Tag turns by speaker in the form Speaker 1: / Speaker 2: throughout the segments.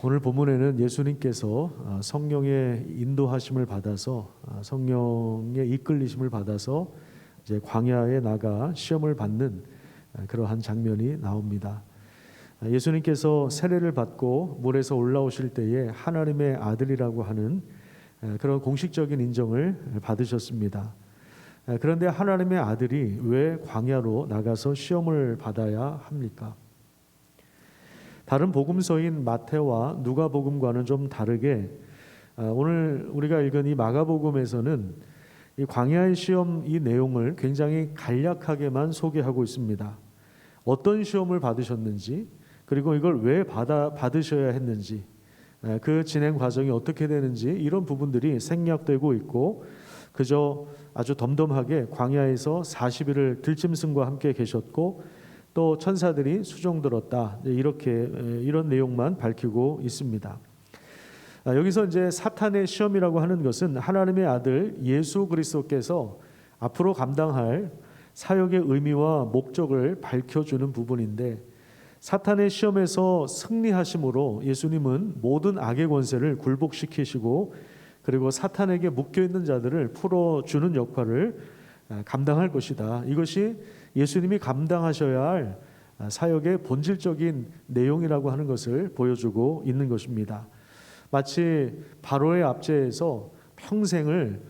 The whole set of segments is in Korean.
Speaker 1: 오늘 본문에는 예수님께서 성령의 인도하심을 받아서 성령의 이끌리심을 받아서 이제 광야에 나가 시험을 받는 그러한 장면이 나옵니다. 예수님께서 세례를 받고 물에서 올라오실 때에 하나님의 아들이라고 하는 그런 공식적인 인정을 받으셨습니다. 그런데 하나님의 아들이 왜 광야로 나가서 시험을 받아야 합니까? 다른 복음서인 마태와 누가복음과는 좀 다르게 오늘 우리가 읽은 이 마가복음에서는 이 광야의 시험 이 내용을 굉장히 간략하게만 소개하고 있습니다. 어떤 시험을 받으셨는지, 그리고 이걸 왜 받으셔야 했는지, 그 진행 과정이 어떻게 되는지 이런 부분들이 생략되고 있고, 그저 아주 덤덤하게 광야에서 40일을 들짐승과 함께 계셨고 또 천사들이 수종 들었다, 이렇게 이런 내용만 밝히고 있습니다. 여기서 이제 사탄의 시험이라고 하는 것은 하나님의 아들 예수 그리스도께서 앞으로 감당할 사역의 의미와 목적을 밝혀주는 부분인데, 사탄의 시험에서 승리하심으로 예수님은 모든 악의 권세를 굴복시키시고 그리고 사탄에게 묶여있는 자들을 풀어주는 역할을 감당할 것이다. 이것이 예수님이 감당하셔야 할 사역의 본질적인 내용이라고 하는 것을 보여주고 있는 것입니다. 마치 바로의 압제에서 평생을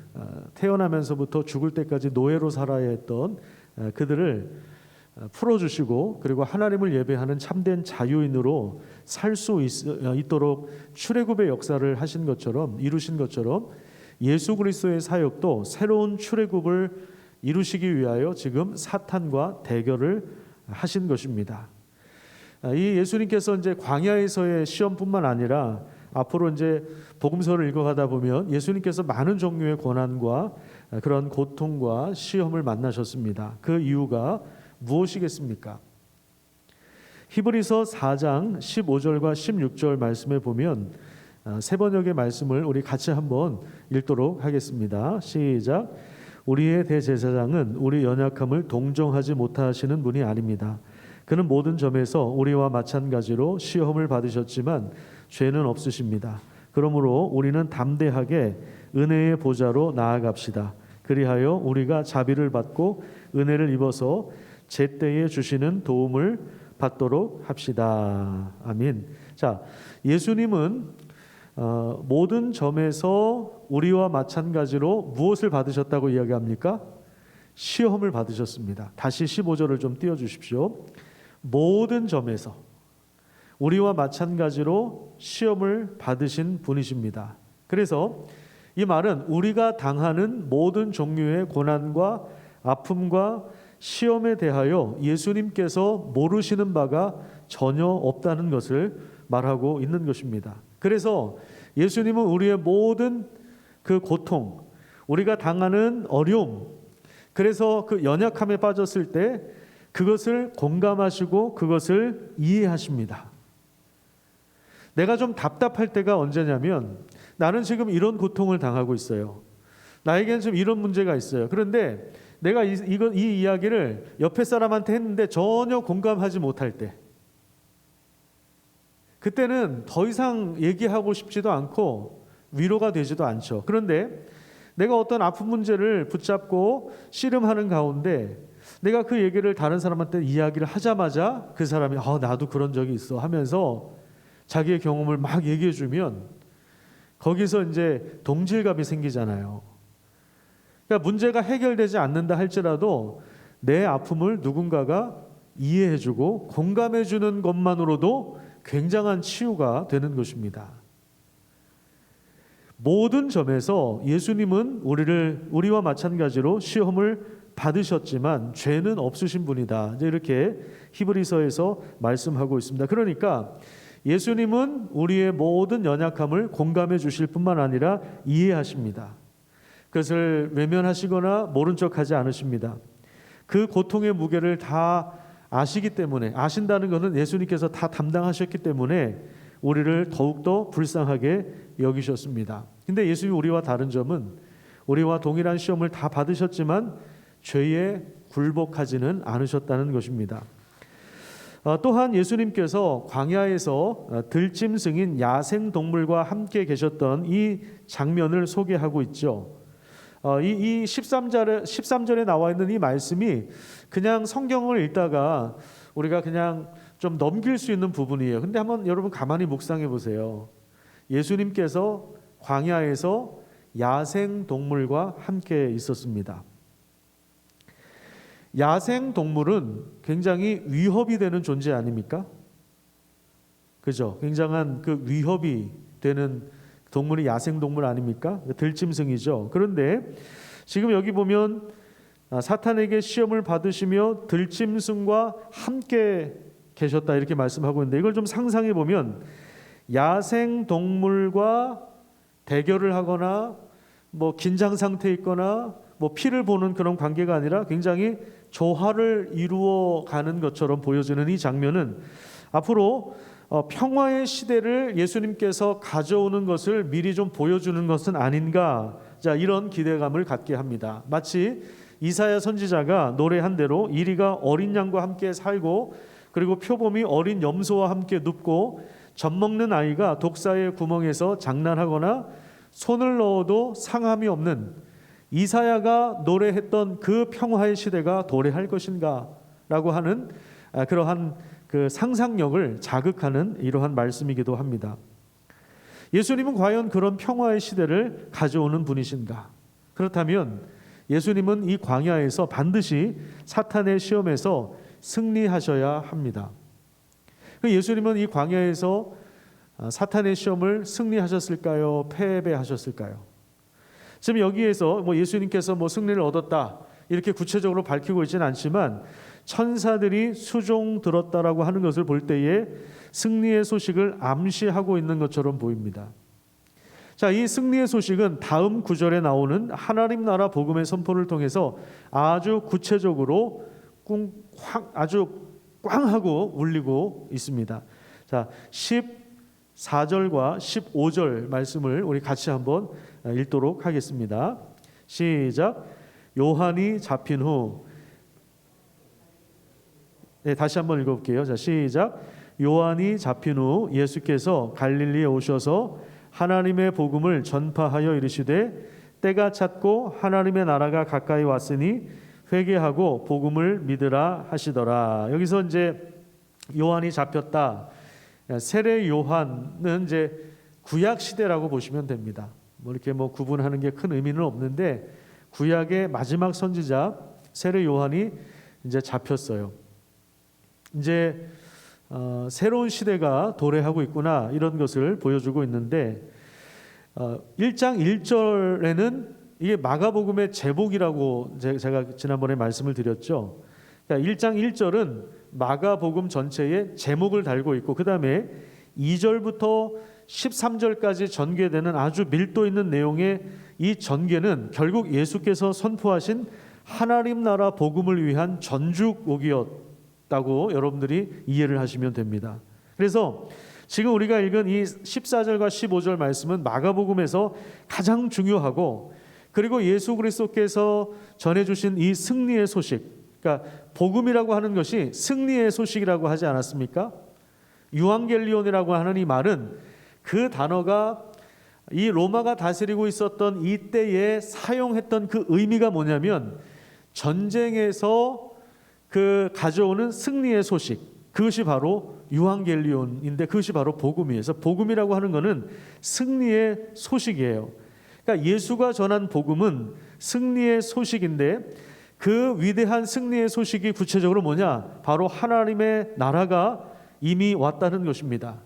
Speaker 1: 태어나면서부터 죽을 때까지 노예로 살아야 했던 그들을 풀어주시고 그리고 하나님을 예배하는 참된 자유인으로 살 수 있도록 출애굽의 역사를 하신 것처럼, 이루신 것처럼 예수 그리스도의 사역도 새로운 출애굽을 이루시기 위하여 지금 사탄과 대결을 하신 것입니다. 이 예수님께서 이제 광야에서의 시험뿐만 아니라 앞으로 이제 복음서를 읽어가다 보면 예수님께서 많은 종류의 고난과 그런 고통과 시험을 만나셨습니다. 그 이유가 무엇이겠습니까? 히브리서 4장 15절과 16절 말씀에 보면 세 번역의 말씀을 우리 같이 한번 읽도록 하겠습니다. 시작. 우리의 대제사장은 우리 연약함을 동정하지 못하시는 분이 아닙니다. 그는 모든 점에서 우리와 마찬가지로 시험을 받으셨지만 죄는 없으십니다. 그러므로 우리는 담대하게 은혜의 보좌로 나아갑시다. 그리하여 우리가 자비를 받고 은혜를 입어서 제때에 주시는 도움을 받도록 합시다. 아멘. 자, 예수님은 모든 점에서 우리와 마찬가지로 무엇을 받으셨다고 이야기합니까? 시험을 받으셨습니다. 다시 15절을 좀 띄워주십시오. 모든 점에서 우리와 마찬가지로 시험을 받으신 분이십니다. 그래서 이 말은 우리가 당하는 모든 종류의 고난과 아픔과 시험에 대하여 예수님께서 모르시는 바가 전혀 없다는 것을 말하고 있는 것입니다. 그래서 예수님은 우리의 모든 그 고통, 우리가 당하는 어려움, 그래서 그 연약함에 빠졌을 때 그것을 공감하시고 그것을 이해하십니다. 내가 좀 답답할 때가 언제냐면, 나는 지금 이런 고통을 당하고 있어요. 나에게는 좀 이런 문제가 있어요. 그런데 내가 이 이야기를 옆에 사람한테 했는데 전혀 공감하지 못할 때, 그때는 더 이상 얘기하고 싶지도 않고 위로가 되지도 않죠. 그런데 내가 어떤 아픈 문제를 붙잡고 씨름하는 가운데 내가 그 얘기를 다른 사람한테 이야기를 하자마자 그 사람이 나도 그런 적이 있어 하면서 자기의 경험을 막 얘기해 주면 거기서 이제 동질감이 생기잖아요. 그러니까 문제가 해결되지 않는다 할지라도 내 아픔을 누군가가 이해해주고 공감해주는 것만으로도 굉장한 치유가 되는 것입니다. 모든 점에서 예수님은 우리와 마찬가지로 시험을 받으셨지만 죄는 없으신 분이다. 이렇게 히브리서에서 말씀하고 있습니다. 그러니까 예수님은 우리의 모든 연약함을 공감해 주실 뿐만 아니라 이해하십니다. 그것을 외면하시거나 모른 척하지 않으십니다. 그 고통의 무게를 다 아시기 때문에, 아신다는 것은 예수님께서 다 담당하셨기 때문에 우리를 더욱더 불쌍하게 여기셨습니다. 근데 예수님이 우리와 다른 점은 우리와 동일한 시험을 다 받으셨지만 죄에 굴복하지는 않으셨다는 것입니다. 또한 예수님께서 광야에서 들짐승인 야생동물과 함께 계셨던 이 장면을 소개하고 있죠. 이 13절에 나와 있는 이 말씀이 그냥 성경을 읽다가 우리가 그냥 좀 넘길 수 있는 부분이에요. 근데 한번 여러분 가만히 묵상해 보세요. 예수님께서 광야에서 야생동물과 함께 있었습니다. 야생동물은 굉장히 위협이 되는 존재 아닙니까? 그죠? 굉장한 그 위협이 되는 동물이 야생동물 아닙니까? 들짐승이죠. 그런데 지금 여기 보면 사탄에게 시험을 받으시며 들짐승과 함께 계셨다 이렇게 말씀하고 있는데, 이걸 좀 상상해 보면 야생동물과 대결을 하거나 뭐 긴장 상태에 있거나 뭐 피를 보는 그런 관계가 아니라 굉장히 조화를 이루어 가는 것처럼 보여지는 이 장면은 앞으로 평화의 시대를 예수님께서 가져오는 것을 미리 좀 보여주는 것은 아닌가, 자, 이런 기대감을 갖게 합니다. 마치 이사야 선지자가 노래한 대로 이리가 어린 양과 함께 살고 그리고 표범이 어린 염소와 함께 눕고 젖먹는 아이가 독사의 구멍에서 장난하거나 손을 넣어도 상함이 없는 이사야가 노래했던 그 평화의 시대가 도래할 것인가 라고 하는 그러한 그 상상력을 자극하는 이러한 말씀이기도 합니다. 예수님은 과연 그런 평화의 시대를 가져오는 분이신가? 그렇다면 예수님은 이 광야에서 반드시 사탄의 시험에서 승리하셔야 합니다. 예수님은 이 광야에서 사탄의 시험을 승리하셨을까요? 패배하셨을까요? 지금 여기에서 예수님께서 승리를 얻었다 이렇게 구체적으로 밝히고 있지는 않지만 천사들이 수종 들었다라고 하는 것을 볼 때에 승리의 소식을 암시하고 있는 것처럼 보입니다. 자, 이 승리의 소식은 다음 구절에 나오는 하나님 나라 복음의 선포를 통해서 아주 구체적으로 아주 꽝 하고 울리고 있습니다. 자, 14절과 15절 말씀을 우리 같이 한번 읽도록 하겠습니다. 시작. 요한이 잡힌 후, 네, 다시 한번 읽어볼게요. 자, 시작. 요한이 잡힌 후 예수께서 갈릴리에 오셔서 하나님의 복음을 전파하여 이르시되 때가 찼고 하나님의 나라가 가까이 왔으니 회개하고 복음을 믿으라 하시더라. 여기서 이제 요한이 잡혔다. 세례 요한은 이제 구약 시대라고 보시면 됩니다. 이렇게 구분하는 게 큰 의미는 없는데 구약의 마지막 선지자 세례 요한이 이제 잡혔어요. 이제 새로운 시대가 도래하고 있구나 이런 것을 보여주고 있는데 1장 1절에는 이게 마가복음의 제목이라고 제가 지난번에 말씀을 드렸죠. 그러니까 1장 1절은 마가복음 전체의 제목을 달고 있고 그 다음에 2절부터 13절까지 전개되는 아주 밀도 있는 내용의 이 전개는 결국 예수께서 선포하신 하나님 나라 복음을 위한 전주곡이었다고 여러분들이 이해를 하시면 됩니다. 그래서 지금 우리가 읽은 이 14절과 15절 말씀은 마가복음에서 가장 중요하고 그리고 예수 그리스도께서 전해주신 이 승리의 소식, 그러니까 복음이라고 하는 것이 승리의 소식이라고 하지 않았습니까? 유앙겔리온이라고 하는 이 말은 그 단어가 이 로마가 다스리고 있었던 이때에 사용했던 그 의미가 뭐냐면 전쟁에서 그 가져오는 승리의 소식, 그것이 바로 유앙겔리온인데 그것이 바로 복음이에요. 그래서 복음이라고 하는 것은 승리의 소식이에요. 그러니까 예수가 전한 복음은 승리의 소식인데 그 위대한 승리의 소식이 구체적으로 뭐냐? 바로 하나님의 나라가 이미 왔다는 것입니다.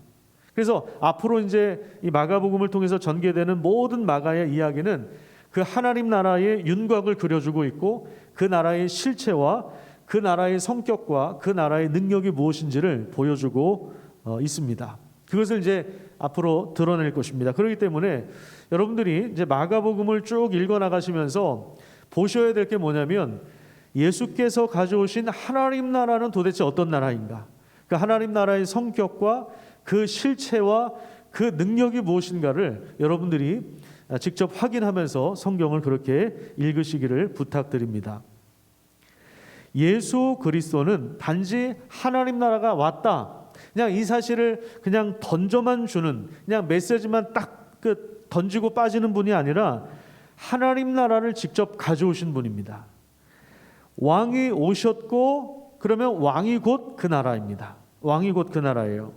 Speaker 1: 그래서 앞으로 이제 이 마가복음을 통해서 전개되는 모든 마가의 이야기는 그 하나님 나라의 윤곽을 그려주고 있고 그 나라의 실체와 그 나라의 성격과 그 나라의 능력이 무엇인지를 보여주고 있습니다. 그것을 이제 앞으로 드러낼 것입니다. 그렇기 때문에 여러분들이 이제 마가복음을 쭉 읽어 나가시면서 보셔야 될 게 뭐냐면 예수께서 가져오신 하나님 나라는 도대체 어떤 나라인가? 그 하나님 나라의 성격과 그 실체와 그 능력이 무엇인가를 여러분들이 직접 확인하면서 성경을 그렇게 읽으시기를 부탁드립니다. 예수 그리스도는 단지 하나님 나라가 왔다, 그냥 이 사실을 그냥 던져만 주는, 그냥 메시지만 딱 던지고 빠지는 분이 아니라 하나님 나라를 직접 가져오신 분입니다. 왕이 오셨고, 그러면 왕이 곧 그 나라입니다. 왕이 곧 그 나라예요.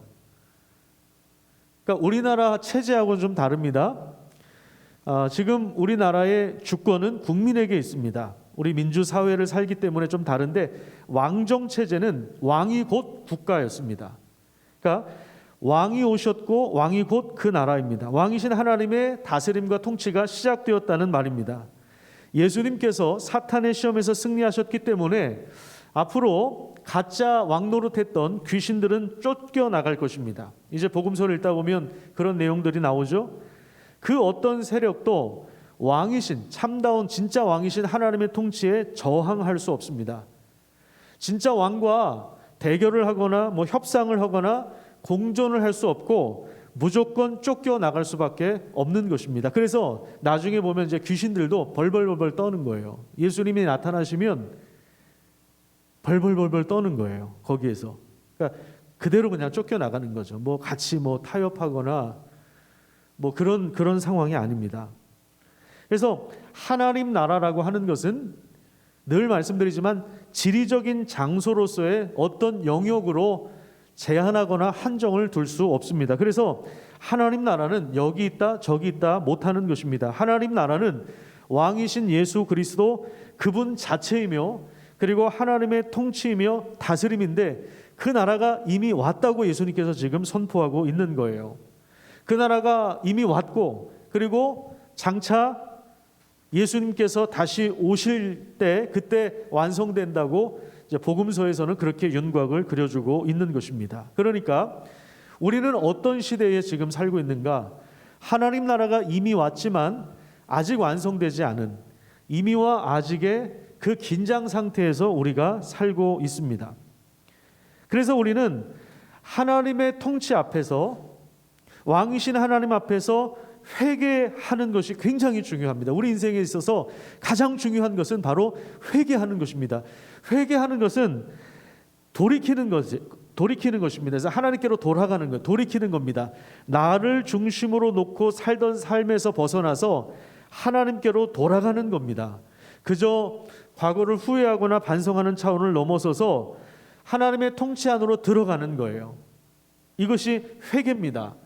Speaker 1: 그러니까 우리나라 체제하고는 좀 다릅니다. 지금 우리나라의 주권은 국민에게 있습니다. 우리 민주사회를 살기 때문에 좀 다른데, 왕정 체제는 왕이 곧 국가였습니다. 그러니까 왕이 오셨고 왕이 곧 그 나라입니다. 왕이신 하나님의 다스림과 통치가 시작되었다는 말입니다. 예수님께서 사탄의 시험에서 승리하셨기 때문에 앞으로 가짜 왕 노릇했던 귀신들은 쫓겨나갈 것입니다. 이제 복음서를 읽다 보면 그런 내용들이 나오죠. 그 어떤 세력도 왕이신, 참다운 진짜 왕이신 하나님의 통치에 저항할 수 없습니다. 진짜 왕과 대결을 하거나 협상을 하거나 공존을 할 수 없고 무조건 쫓겨나갈 수밖에 없는 것입니다. 그래서 나중에 보면 이제 귀신들도 벌벌벌벌 떠는 거예요. 예수님이 나타나시면 벌벌벌벌 떠는 거예요. 거기에서. 그러니까 그대로 그냥 쫓겨나가는 거죠. 같이 타협하거나 그런 상황이 아닙니다. 그래서 하나님 나라라고 하는 것은 늘 말씀드리지만 지리적인 장소로서의 어떤 영역으로 제한하거나 한정을 둘 수 없습니다. 그래서 하나님 나라는 여기 있다 저기 있다 못하는 것입니다. 하나님 나라는 왕이신 예수 그리스도 그분 자체이며, 그리고 하나님의 통치이며 다스림인데, 그 나라가 이미 왔다고 예수님께서 지금 선포하고 있는 거예요. 그 나라가 이미 왔고, 그리고 장차 예수님께서 다시 오실 때 그때 완성된다고 이제 복음서에서는 그렇게 윤곽을 그려주고 있는 것입니다. 그러니까 우리는 어떤 시대에 지금 살고 있는가? 하나님 나라가 이미 왔지만 아직 완성되지 않은, 이미와 아직의 그 긴장 상태에서 우리가 살고 있습니다. 그래서 우리는 하나님의 통치 앞에서, 왕이신 하나님 앞에서 회개하는 것이 굉장히 중요합니다. 우리 인생에 있어서 가장 중요한 것은 바로 회개하는 것입니다. 회개하는 것은 돌이키는 것입니다. 그래서 하나님께로 돌아가는 것, 돌이키는 겁니다. 나를 중심으로 놓고 살던 삶에서 벗어나서 하나님께로 돌아가는 겁니다. 그저 과거를 후회하거나 반성하는 차원을 넘어서서 하나님의 통치 안으로 들어가는 거예요. 이것이 회개입니다.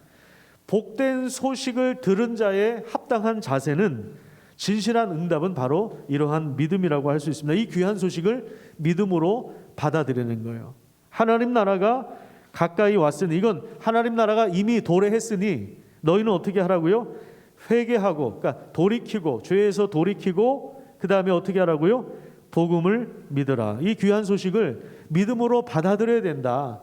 Speaker 1: 복된 소식을 들은 자의 합당한 자세는, 진실한 응답은 바로 이러한 믿음이라고 할 수 있습니다. 이 귀한 소식을 믿음으로 받아들이는 거예요. 하나님 나라가 가까이 왔으니, 이건 하나님 나라가 이미 도래했으니 너희는 어떻게 하라고요? 회개하고, 그러니까 돌이키고, 죄에서 돌이키고, 그 다음에 어떻게 하라고요? 복음을 믿으라. 이 귀한 소식을 믿음으로 받아들여야 된다.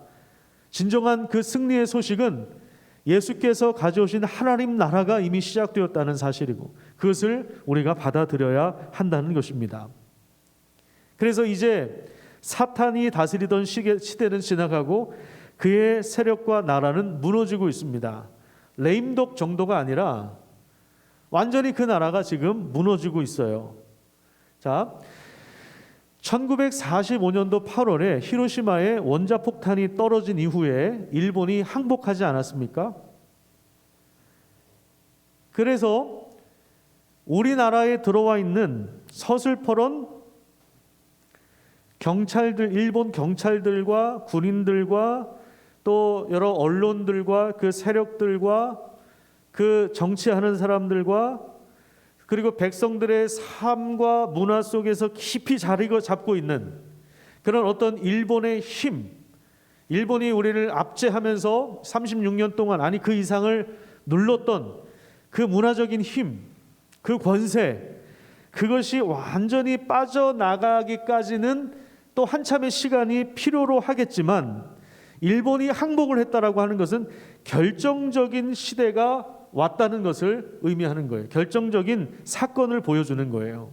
Speaker 1: 진정한 그 승리의 소식은 예수께서 가져오신 하나님 나라가 이미 시작되었다는 사실이고, 그것을 우리가 받아들여야 한다는 것입니다. 그래서 이제 사탄이 다스리던 시대는 지나가고 그의 세력과 나라는 무너지고 있습니다. 레임덕 정도가 아니라 완전히 그 나라가 지금 무너지고 있어요. 자, 1945년도 8월에 히로시마에 원자폭탄이 떨어진 이후에 일본이 항복하지 않았습니까? 그래서 우리나라에 들어와 있는 서슬퍼런 경찰들, 일본 경찰들과 군인들과 또 여러 언론들과 그 세력들과 그 정치하는 사람들과 그리고 백성들의 삶과 문화 속에서 깊이 자리 잡고 있는 그런 어떤 일본의 힘, 일본이 우리를 압제하면서 36년 동안, 아니 그 이상을 눌렀던 그 문화적인 힘, 그 권세, 그것이 완전히 빠져나가기까지는 또 한참의 시간이 필요로 하겠지만, 일본이 항복을 했다라고 하는 것은 결정적인 시대가 왔다는 것을 의미하는 거예요. 결정적인 사건을 보여주는 거예요.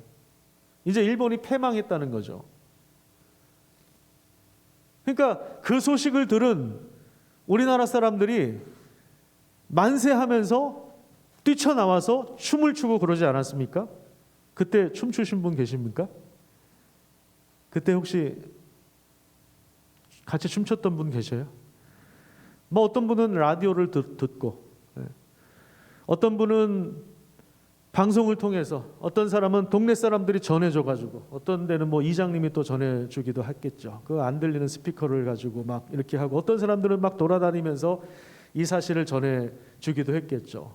Speaker 1: 이제 일본이 패망했다는 거죠. 그러니까 그 소식을 들은 우리나라 사람들이 만세하면서 뛰쳐나와서 춤을 추고 그러지 않았습니까? 그때 춤추신 분 계십니까? 그때 혹시 같이 춤췄던 분 계셔요? 뭐 어떤 분은 라디오를 듣고, 어떤 분은 방송을 통해서, 어떤 사람은 동네 사람들이 전해줘가지고, 어떤 데는 뭐 이장님이 또 전해주기도 했겠죠. 그 안 들리는 스피커를 가지고 막 이렇게 하고, 어떤 사람들은 막 돌아다니면서 이 사실을 전해주기도 했겠죠.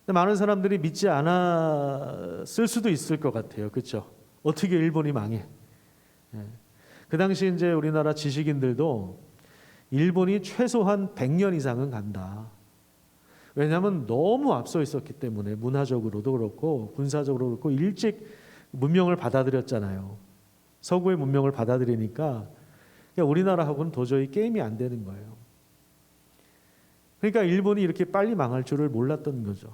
Speaker 1: 근데 많은 사람들이 믿지 않았을 수도 있을 것 같아요. 그렇죠? 어떻게 일본이 망해? 그 당시 이제 우리나라 지식인들도 일본이 최소한 100년 이상은 간다. 왜냐하면 너무 앞서 있었기 때문에, 문화적으로도 그렇고 군사적으로 그렇고 일찍 문명을 받아들였잖아요. 서구의 문명을 받아들이니까 우리나라하고는 도저히 게임이 안 되는 거예요. 그러니까 일본이 이렇게 빨리 망할 줄을 몰랐던 거죠.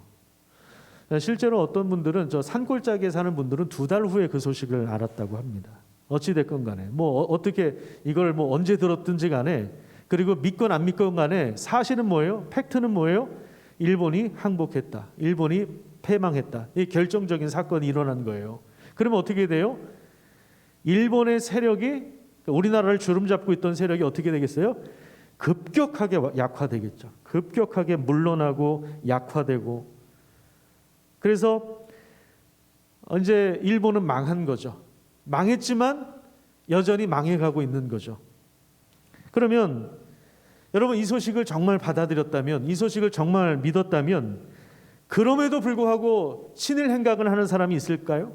Speaker 1: 실제로 어떤 분들은, 저 산골짜기에 사는 분들은 2달 후에 그 소식을 알았다고 합니다. 어찌 됐건 간에 뭐 어떻게 이걸 뭐 언제 들었든지 간에, 그리고 믿건 안 믿건 간에 사실은 뭐예요? 팩트는 뭐예요? 일본이 항복했다. 일본이 패망했다. 이 결정적인 사건이 일어난 거예요. 그러면 어떻게 돼요? 일본의 세력이, 우리나라를 주름잡고 있던 세력이 어떻게 되겠어요? 급격하게 약화되겠죠. 급격하게 물러나고 약화되고. 그래서 이제 일본은 망한 거죠. 망했지만 여전히 망해가고 있는 거죠. 그러면 여러분, 이 소식을 정말 받아들였다면, 이 소식을 정말 믿었다면, 그럼에도 불구하고 친일 행각을 하는 사람이 있을까요?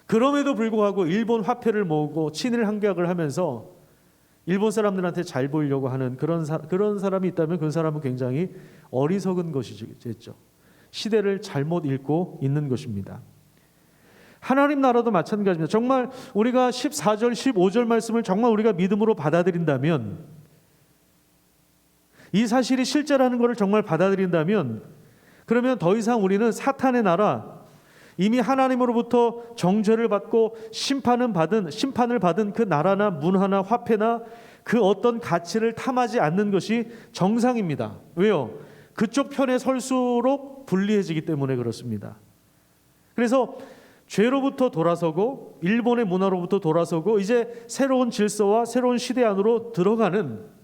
Speaker 1: 그럼에도 불구하고 일본 화폐를 모으고 친일 행각을 하면서 일본 사람들한테 잘 보이려고 하는 그런 사람이 있다면, 그 사람은 굉장히 어리석은 것이죠. 시대를 잘못 읽고 있는 것입니다. 하나님 나라도 마찬가지입니다. 정말 우리가 14절, 15절 말씀을 정말 우리가 믿음으로 받아들인다면, 이 사실이 실제라는 것을 정말 받아들인다면, 그러면 더 이상 우리는 사탄의 나라, 이미 하나님으로부터 정죄를 받고 심판을 받은 그 나라나 문화나 화폐나 그 어떤 가치를 탐하지 않는 것이 정상입니다. 왜요? 그쪽 편에 설수록 불리해지기 때문에 그렇습니다. 그래서 죄로부터 돌아서고 일본의 문화로부터 돌아서고 이제 새로운 질서와 새로운 시대 안으로 들어가는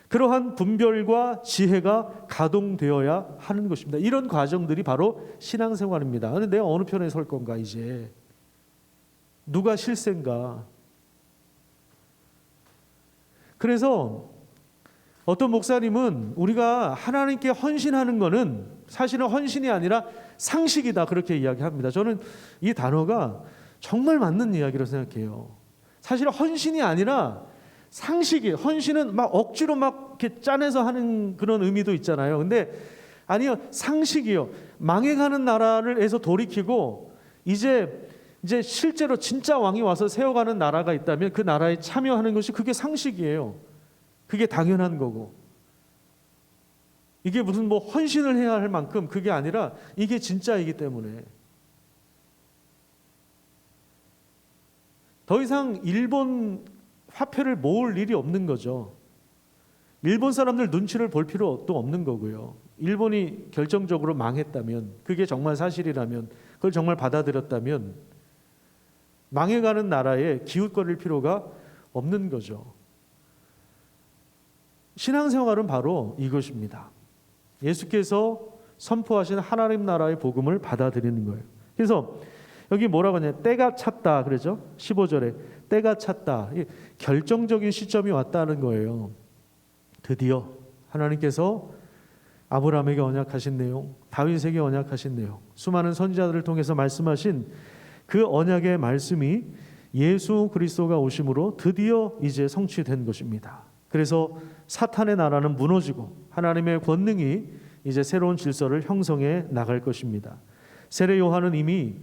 Speaker 1: 그러한 분별과 지혜가 가동되어야 하는 것입니다. 이런 과정들이 바로 신앙생활입니다. 근데 내가 어느 편에 설 건가, 이제 누가 실세인가. 그래서 어떤 목사님은 우리가 하나님께 헌신하는 것은 사실은 헌신이 아니라 상식이다, 그렇게 이야기합니다. 저는 이 단어가 정말 맞는 이야기라고 생각해요. 사실 헌신이 아니라 상식이에요. 헌신은 막 억지로 막 이렇게 짜내서 하는 그런 의미도 있잖아요. 근데 아니요, 상식이요. 망해가는 나라를에서 돌이키고 이제 실제로 진짜 왕이 와서 세워가는 나라가 있다면 그 나라에 참여하는 것이, 그게 상식이에요. 그게 당연한 거고, 이게 무슨 뭐 헌신을 해야 할 만큼 그게 아니라 이게 진짜이기 때문에 더 이상 일본 화폐를 모을 일이 없는 거죠. 일본 사람들 눈치를 볼 필요도 없는 거고요. 일본이 결정적으로 망했다면, 그게 정말 사실이라면, 그걸 정말 받아들였다면 망해가는 나라에 기웃거릴 필요가 없는 거죠. 신앙생활은 바로 이것입니다. 예수께서 선포하신 하나님 나라의 복음을 받아들이는 거예요. 그래서 여기 뭐라고 하냐, 때가 찼다 그러죠. 15절에 때가 찼다, 결정적인 시점이 왔다는 거예요. 드디어 하나님께서 아브라함에게 언약하신 내용, 다윗에게 언약하신 내용, 수많은 선지자들을 통해서 말씀하신 그 언약의 말씀이 예수 그리스도가 오심으로 드디어 이제 성취된 것입니다. 그래서 사탄의 나라는 무너지고 하나님의 권능이 이제 새로운 질서를 형성해 나갈 것입니다. 세례 요한은 이미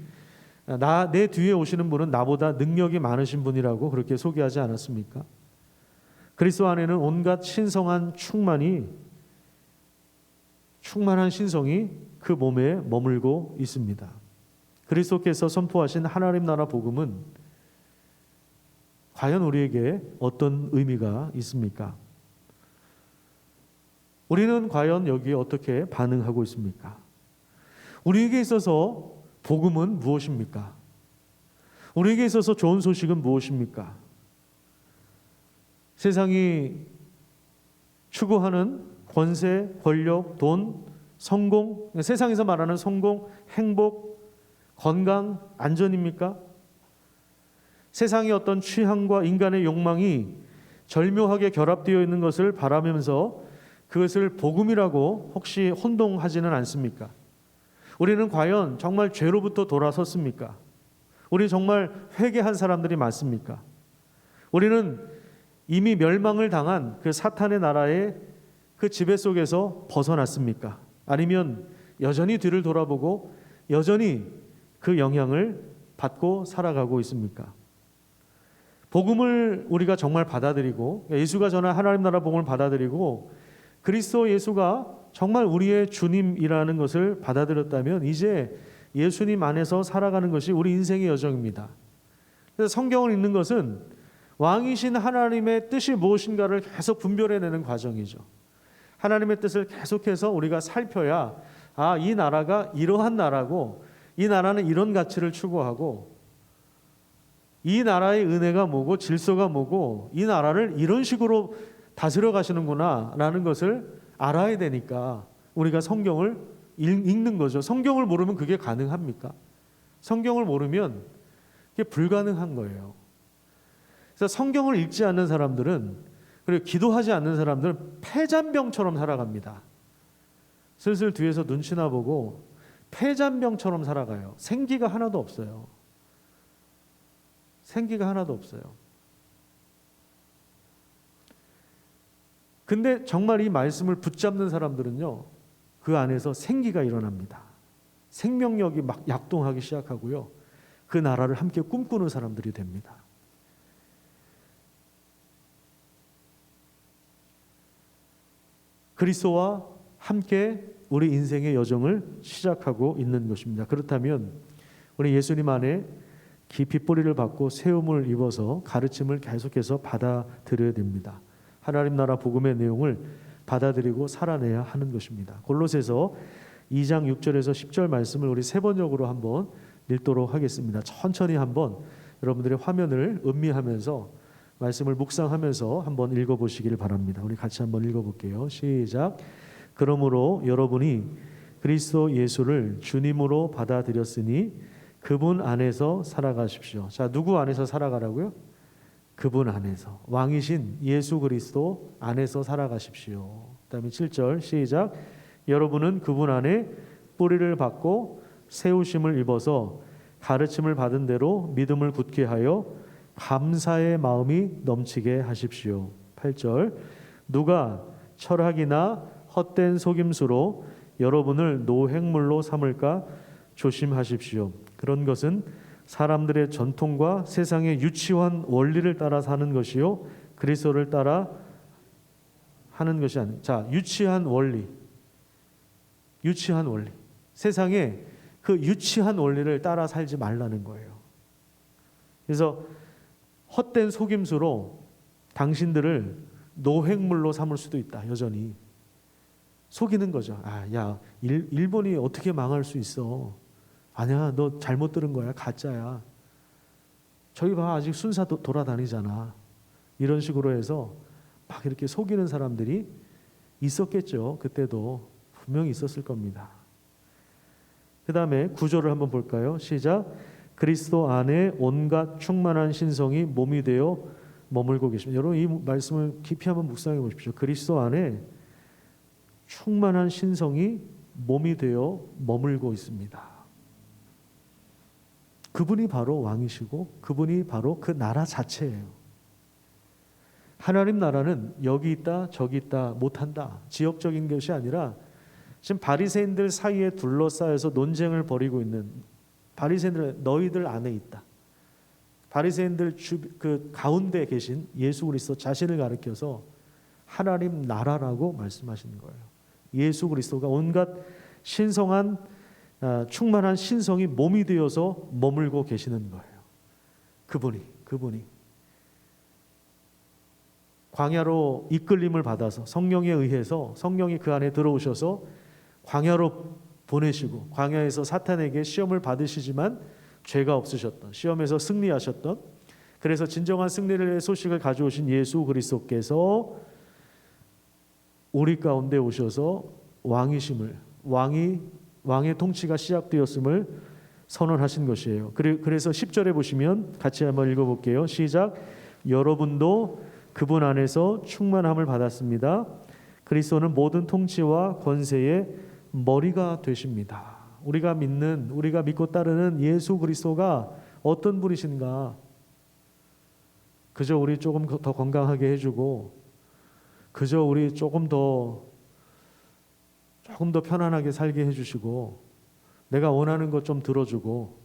Speaker 1: 내 뒤에 오시는 분은 나보다 능력이 많으신 분이라고 그렇게 소개하지 않았습니까? 그리스도 안에는 온갖 신성한 충만한 신성이 그 몸에 머물고 있습니다. 그리스도께서 선포하신 하나님 나라 복음은 과연 우리에게 어떤 의미가 있습니까? 우리는 과연 여기에 어떻게 반응하고 있습니까? 우리에게 있어서 복음은 무엇입니까? 우리에게 있어서 좋은 소식은 무엇입니까? 세상이 추구하는 권세, 권력, 돈, 성공, 세상에서 말하는 성공, 행복, 건강, 안전입니까? 세상의 어떤 취향과 인간의 욕망이 절묘하게 결합되어 있는 것을 바라면서 그것을 복음이라고 혹시 혼동하지는 않습니까? 우리는 과연 정말 죄로부터 돌아섰습니까? 우리 정말 회개한 사람들이 맞습니까? 우리는 이미 멸망을 당한 그 사탄의 나라의 그 지배 속에서 벗어났습니까? 아니면 여전히 뒤를 돌아보고 여전히 그 영향을 받고 살아가고 있습니까? 복음을 우리가 정말 받아들이고 예수가 전한 하나님 나라 복음을 받아들이고 그리스도 예수가 정말 우리의 주님이라는 것을 받아들였다면 이제 예수님 안에서 살아가는 것이 우리 인생의 여정입니다. 그래서 성경을 읽는 것은 왕이신 하나님의 뜻이 무엇인가를 계속 분별해내는 과정이죠. 하나님의 뜻을 계속해서 우리가 살펴야 이 나라가 이러한 나라고 이 나라는 이런 가치를 추구하고 이 나라의 은혜가 뭐고 질서가 뭐고 이 나라를 이런 식으로 다스려 가시는구나 라는 것을 알아야 되니까 우리가 성경을 읽는 거죠. 성경을 모르면 그게 가능합니까? 성경을 모르면 그게 불가능한 거예요. 그래서 성경을 읽지 않는 사람들은 그리고 기도하지 않는 사람들은 폐잔병처럼 살아갑니다. 슬슬 뒤에서 눈치나 보고 폐잔병처럼 살아가요. 생기가 하나도 없어요. 생기가 하나도 없어요. 근데 정말 이 말씀을 붙잡는 사람들은요, 그 안에서 생기가 일어납니다. 생명력이 막 약동하기 시작하고요. 그 나라를 함께 꿈꾸는 사람들이 됩니다. 그리스도와 함께 우리 인생의 여정을 시작하고 있는 것입니다. 그렇다면 우리 예수님 안에 깊이 뿌리를 받고 세움을 입어서 가르침을 계속해서 받아들여야 됩니다. 하나님 나라 복음의 내용을 받아들이고 살아내야 하는 것입니다. 골로새서 2장 6절에서 10절 말씀을 우리 세 번역으로 한번 읽도록 하겠습니다. 천천히 한번 여러분들의 화면을 음미하면서 말씀을 묵상하면서 한번 읽어보시길 바랍니다. 우리 같이 한번 읽어볼게요. 시작. 그러므로 여러분이 그리스도 예수를 주님으로 받아들였으니 그분 안에서 살아가십시오. 자, 누구 안에서 살아가라고요? 그분 안에서. 왕이신 예수 그리스도 안에서 살아가십시오. 그다음에 7절 시작. 여러분은 그분 안에 뿌리를 받고 세우심을 입어서 가르침을 받은 대로 믿음을 굳게 하여 감사의 마음이 넘치게 하십시오. 8절 누가 철학이나 헛된 속임수로 여러분을 노획물로 삼을까 조심하십시오. 그런 것은 사람들의 전통과 세상의 유치한 원리를 따라 사는 것이요 그리스도를 따라 하는 것이 아니에요. 자, 유치한 원리. 세상에 그 유치한 원리를 따라 살지 말라는 거예요. 그래서 헛된 속임수로 당신들을 노획물로 삼을 수도 있다. 여전히 속이는 거죠. 야, 일본이 어떻게 망할 수 있어? 아니야, 너 잘못 들은 거야. 가짜야. 저기 봐, 아직 순사 돌아다니잖아. 이런 식으로 해서 막 이렇게 속이는 사람들이 있었겠죠. 그때도 분명히 있었을 겁니다. 그 다음에 9절을 한번 볼까요? 시작. 그리스도 안에 온갖 충만한 신성이 몸이 되어 머물고 계십니다. 여러분 이 말씀을 깊이 한번 묵상해 보십시오. 그리스도 안에 충만한 신성이 몸이 되어 머물고 있습니다. 그분이 바로 왕이시고 그분이 바로 그 나라 자체예요. 하나님 나라는 여기 있다 저기 있다 못한다 지역적인 것이 아니라 지금 바리새인들 사이에 둘러싸여서 논쟁을 벌이고 있는 바리새인들 너희들 안에 있다. 바리새인들 그 가운데 계신 예수 그리스도 자신을 가리켜서 하나님 나라라고 말씀하시는 거예요. 예수 그리스도가 온갖 신성한 충만한 신성이 몸이 되어서 머물고 계시는 거예요. 그분이 광야로 이끌림을 받아서 성령에 의해서 성령이 그 안에 들어오셔서 광야로 보내시고 광야에서 사탄에게 시험을 받으시지만 죄가 없으셨던, 시험에서 승리하셨던, 그래서 진정한 승리의 소식을 가져오신 예수 그리스도께서 우리 가운데 오셔서 왕의 통치가 시작되었음을 선언하신 것이에요. 그래서 10절에 보시면 같이 한번 읽어볼게요. 시작. 여러분도 그분 안에서 충만함을 받았습니다. 그리스도는 모든 통치와 권세의 머리가 되십니다. 우리가 믿고 따르는 예수 그리스도가 어떤 분이신가? 그저 우리 조금 더 건강하게 해주고, 그저 우리 조금 더 편안하게 살게 해주시고, 내가 원하는 것 좀 들어주고,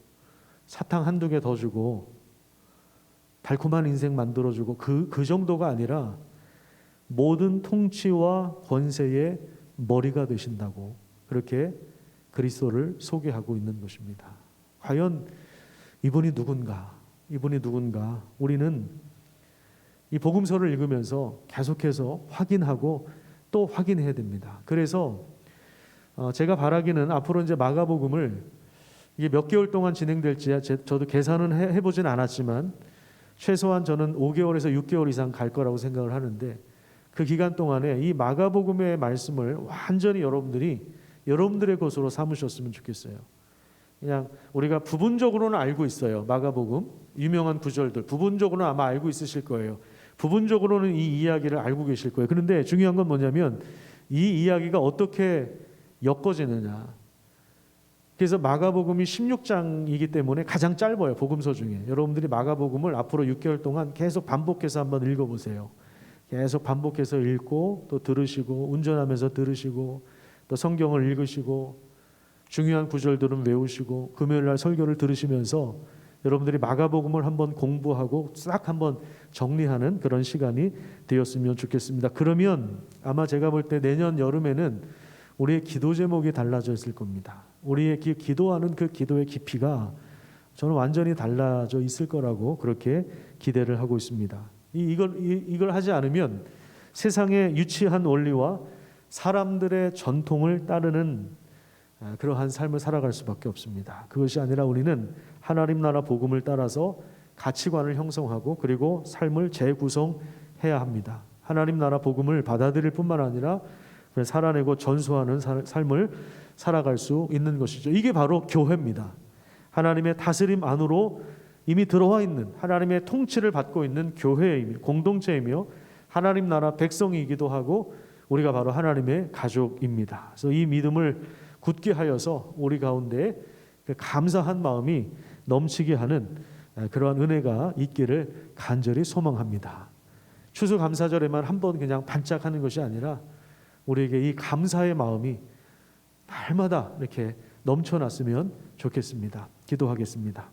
Speaker 1: 사탕 한두 개 더 주고, 달콤한 인생 만들어주고, 그 정도가 아니라 모든 통치와 권세의 머리가 되신다고 그렇게 그리스도를 소개하고 있는 것입니다. 과연 이분이 누군가? 우리는 이 복음서를 읽으면서 계속해서 확인하고 또 확인해야 됩니다. 그래서 제가 바라기는 앞으로 이제 마가복음을 이게 몇 개월 동안 진행될지 저도 계산은 해보진 않았지만 최소한 저는 5개월에서 6개월 이상 갈 거라고 생각을 하는데, 그 기간 동안에 이 마가복음의 말씀을 완전히 여러분들의 것으로 삼으셨으면 좋겠어요. 그냥 우리가 부분적으로는 알고 있어요. 마가복음 유명한 구절들 부분적으로는 아마 알고 있으실 거예요. 부분적으로는 이 이야기를 알고 계실 거예요. 그런데 중요한 건 뭐냐면 이 이야기가 어떻게 엮어지느냐. 그래서 마가복음이 16장이기 때문에 가장 짧아요. 복음서 중에. 여러분들이 마가복음을 앞으로 6개월 동안 계속 반복해서 한번 읽어보세요. 계속 반복해서 읽고 또 들으시고, 운전하면서 들으시고, 또 성경을 읽으시고, 중요한 구절들은 외우시고, 금요일날 설교를 들으시면서 여러분들이 마가복음을 한번 공부하고 싹 한번 정리하는 그런 시간이 되었으면 좋겠습니다. 그러면 아마 제가 볼 때 내년 여름에는 우리의 기도 제목이 달라져 있을 겁니다. 우리의 기도하는 그 기도의 깊이가 저는 완전히 달라져 있을 거라고 그렇게 기대를 하고 있습니다. 이걸 하지 않으면 세상의 유치한 원리와 사람들의 전통을 따르는 그러한 삶을 살아갈 수밖에 없습니다. 그것이 아니라 우리는 하나님 나라 복음을 따라서 가치관을 형성하고 그리고 삶을 재구성해야 합니다. 하나님 나라 복음을 받아들일 뿐만 아니라 살아내고 전수하는 삶을 살아갈 수 있는 것이죠. 이게 바로 교회입니다. 하나님의 다스림 안으로 이미 들어와 있는, 하나님의 통치를 받고 있는 교회이며 공동체이며 하나님 나라 백성이기도 하고 우리가 바로 하나님의 가족입니다. 그래서 이 믿음을 굳게 하여서 우리 가운데 감사한 마음이 넘치게 하는 그러한 은혜가 있기를 간절히 소망합니다. 추수감사절에만 한번 그냥 반짝하는 것이 아니라 우리에게 이 감사의 마음이 날마다 이렇게 넘쳐났으면 좋겠습니다. 기도하겠습니다.